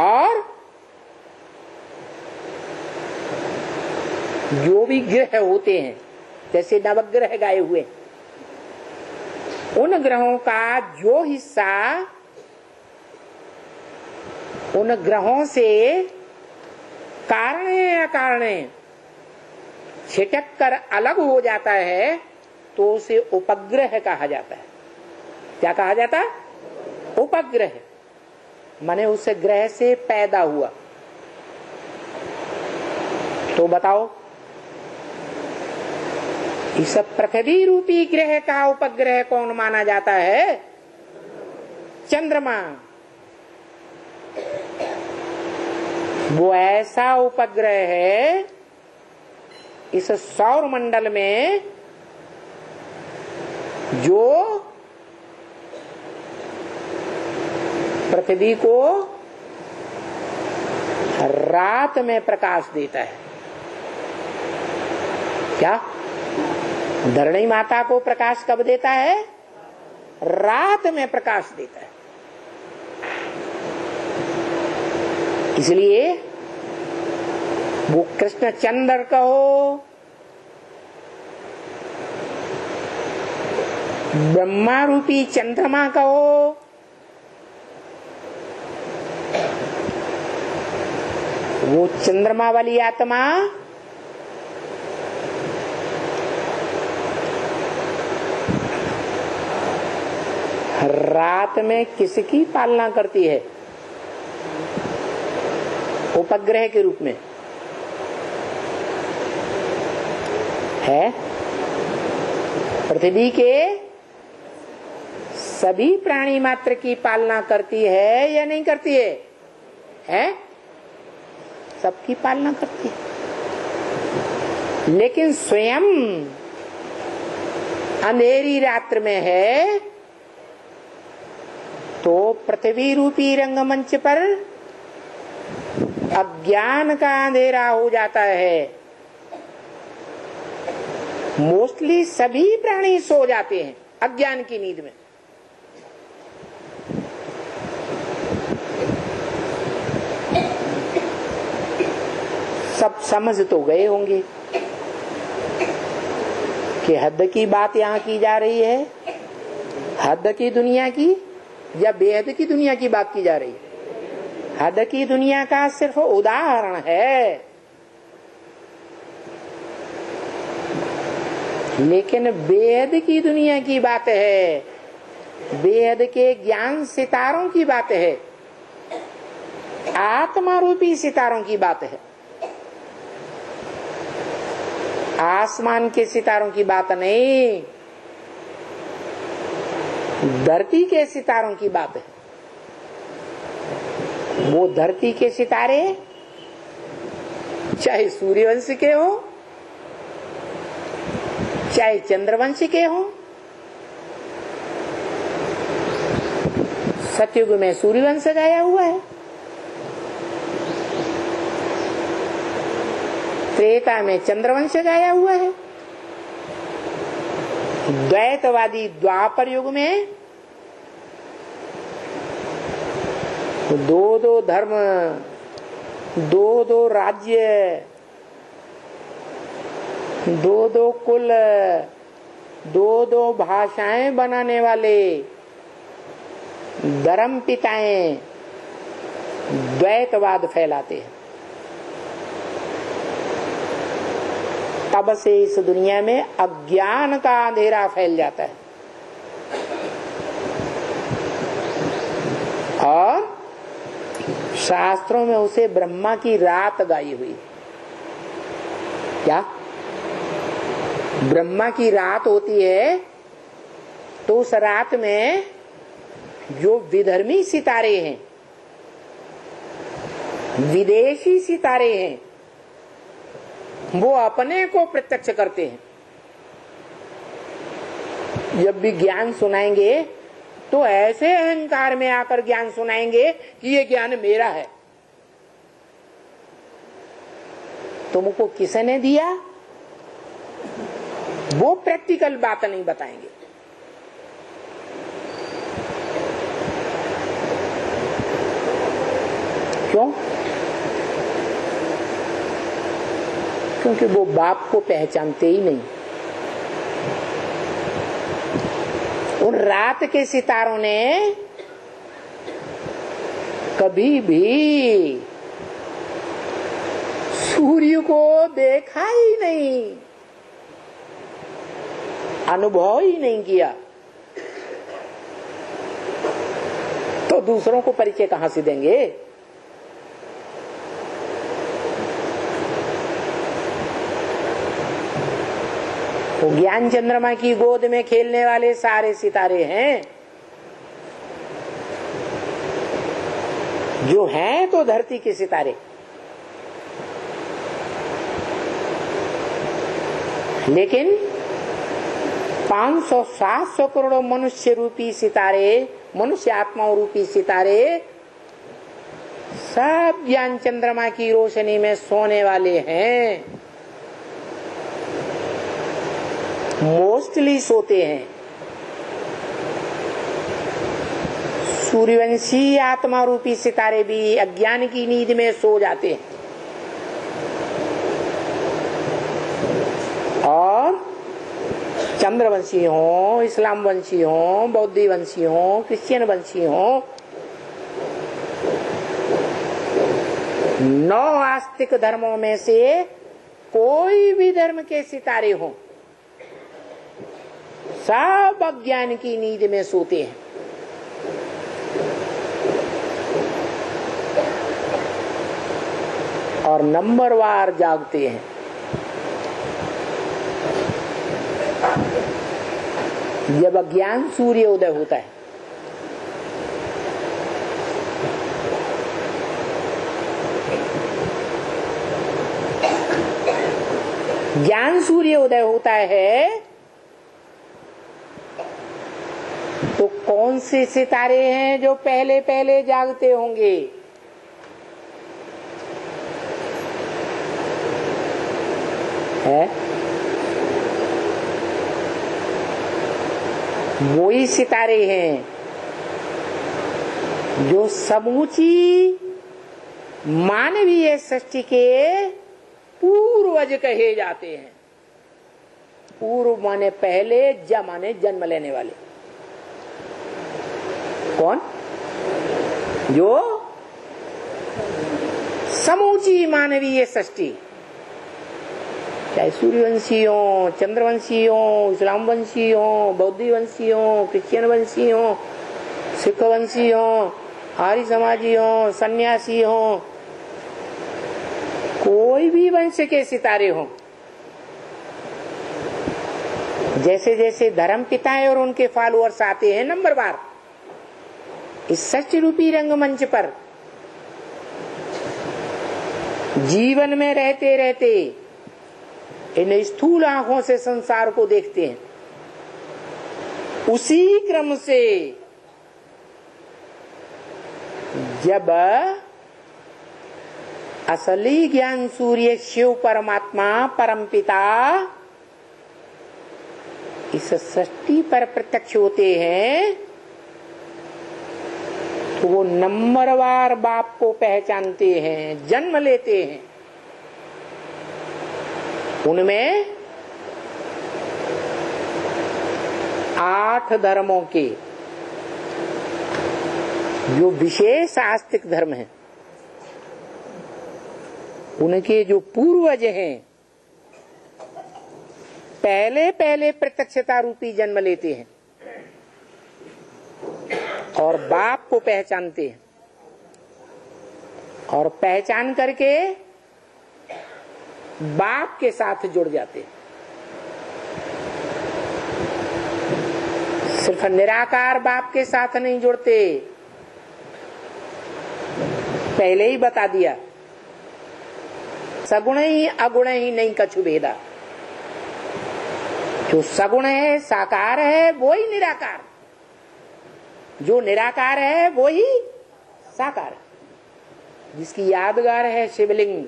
और जो भी ग्रह होते हैं, जैसे नवग्रह गाए हुए, उन ग्रहों का जो हिस्सा उन ग्रहों से कारण या अकारण छिटक कर अलग हो जाता है तो उसे उपग्रह कहा जाता है। क्या कहा जाता है? उपग्रह। माने उस ग्रह से पैदा हुआ। तो बताओ, इस पृथ्वी रूपी ग्रह का उपग्रह कौन माना जाता है? चंद्रमा। वो ऐसा उपग्रह है इस सौर मंडल में जो पृथ्वी को रात में प्रकाश देता है। क्या? धरणी माता को प्रकाश कब देता है? रात में प्रकाश देता है। इसलिए वो कृष्ण चंद्र कहो, ब्रह्मा रूपी चंद्रमा कहो, वो चंद्रमा वाली आत्मा रात में किसकी पालना करती है? उपग्रह के रूप में है। पृथ्वी के सभी प्राणी मात्र की पालना करती है या नहीं करती है? है? सबकी पालना करती है, लेकिन स्वयं अंधेरी रात्र में है तो पृथ्वी रूपी रंगमंच पर अज्ञान का अंधेरा हो जाता है। मोस्टली सभी प्राणी सो जाते हैं अज्ञान की नींद में। सब समझ तो गए होंगे कि हद की बात यहाँ की जा रही है, हद की दुनिया की या बेहद की दुनिया की बात की जा रही है। हद की दुनिया का सिर्फ उदाहरण है, लेकिन बेहद की दुनिया की बात है, बेहद के ज्ञान सितारों की बात है, आत्मा रूपी सितारों की बात है। आसमान के सितारों की बात नहीं, धरती के सितारों की बात है। वो धरती के सितारे चाहे सूर्यवंश के हो, चाहे चंद्रवंश के हो। सतयुग में सूर्यवंश गाया हुआ है, त्रेता में चंद्रवंश गाया हुआ है, द्वैतवादी द्वापर युग में दो दो धर्म, दो दो राज्य, दो दो कुल, दो दो भाषाएं बनाने वाले धर्म पिताएं द्वैतवाद फैलाते हैं। तब से इस दुनिया में अज्ञान का अंधेरा फैल जाता है और शास्त्रों में उसे ब्रह्मा की रात गाई हुई। क्या? ब्रह्मा की रात होती है तो उस रात में जो विधर्मी सितारे हैं, विदेशी सितारे हैं, वो अपने को प्रत्यक्ष करते हैं। जब भी ज्ञान सुनाएंगे तो ऐसे अहंकार में आकर ज्ञान सुनाएंगे कि ये ज्ञान मेरा है। तुमको किसने दिया? वो प्रैक्टिकल बात नहीं बताएंगे। क्यों? क्योंकि वो बाप को पहचानते ही नहीं। उन रात के सितारों ने कभी भी सूर्य को देखा ही नहीं, अनुभव ही नहीं किया, तो दूसरों को परिचय कहां से देंगे? वो ज्ञान चंद्रमा की गोद में खेलने वाले सारे सितारे हैं, जो हैं तो धरती के सितारे, लेकिन 500-700 करोड़ मनुष्य रूपी सितारे, मनुष्य आत्मा रूपी सितारे सब ज्ञान चंद्रमा की रोशनी में सोने वाले हैं, मोस्टली सोते हैं। सूर्यवंशी आत्मा रूपी सितारे भी अज्ञान की नींद में सो जाते हैं, और चंद्रवंशी हो, इस्लाम वंशी हो, बौद्धी वंशी हो, क्रिश्चियन वंशी हो, 9 आस्तिक धर्मों में से कोई भी धर्म के सितारे हो, सब अज्ञान की नींद में सोते हैं। और नंबरवार जागते हैं। जब अज्ञान सूर्य उदय होता है, ज्ञान सूर्य उदय होता है, तो कौन से सितारे हैं जो पहले पहले जागते होंगे? है वही सितारे हैं जो समूची मानवीय सृष्टि के पूर्वज कहे जाते हैं। पूर्व माने पहले, ज माने जन्म लेने वाले। कौन? जो समूची मानवीय सृष्टि, चाहे सूर्यवंशी हो, चंद्रवंशी हो, इस्लाम वंशी हो, बौद्धी वंशी हो, क्रिश्चियन वंशी हो, सिख वंशी हो, आर्य समाजी हो, सन्यासी हो, कोई भी वंश के सितारे हो, जैसे जैसे धर्म पिताएं और उनके फॉलोअर्स आते हैं नंबरवार इस सत्य रूपी रंगमंच पर, जीवन में रहते रहते इन स्थूल आंखों से संसार को देखते हैं, उसी क्रम से जब असली ज्ञान सूर्य शिव परमात्मा परमपिता इस सृष्टि पर प्रत्यक्ष होते हैं, तो वो नंबरवार बाप को पहचानते हैं, जन्म लेते हैं। उनमें 8 धर्मों के जो विशेष आस्तिक धर्म हैं, उनके जो पूर्वज हैं, पहले पहले प्रत्यक्षता रूपी जन्म लेते हैं और बाप को पहचानते हैं, और पहचान करके बाप के साथ जुड़ जाते हैं। सिर्फ निराकार बाप के साथ नहीं जुड़ते, पहले ही बता दिया, सगुण ही अगुण ही नहीं कछु भेदा। जो सगुण है, साकार है, वो ही निराकार, जो निराकार है वो ही साकार है। जिसकी यादगार है शिवलिंग,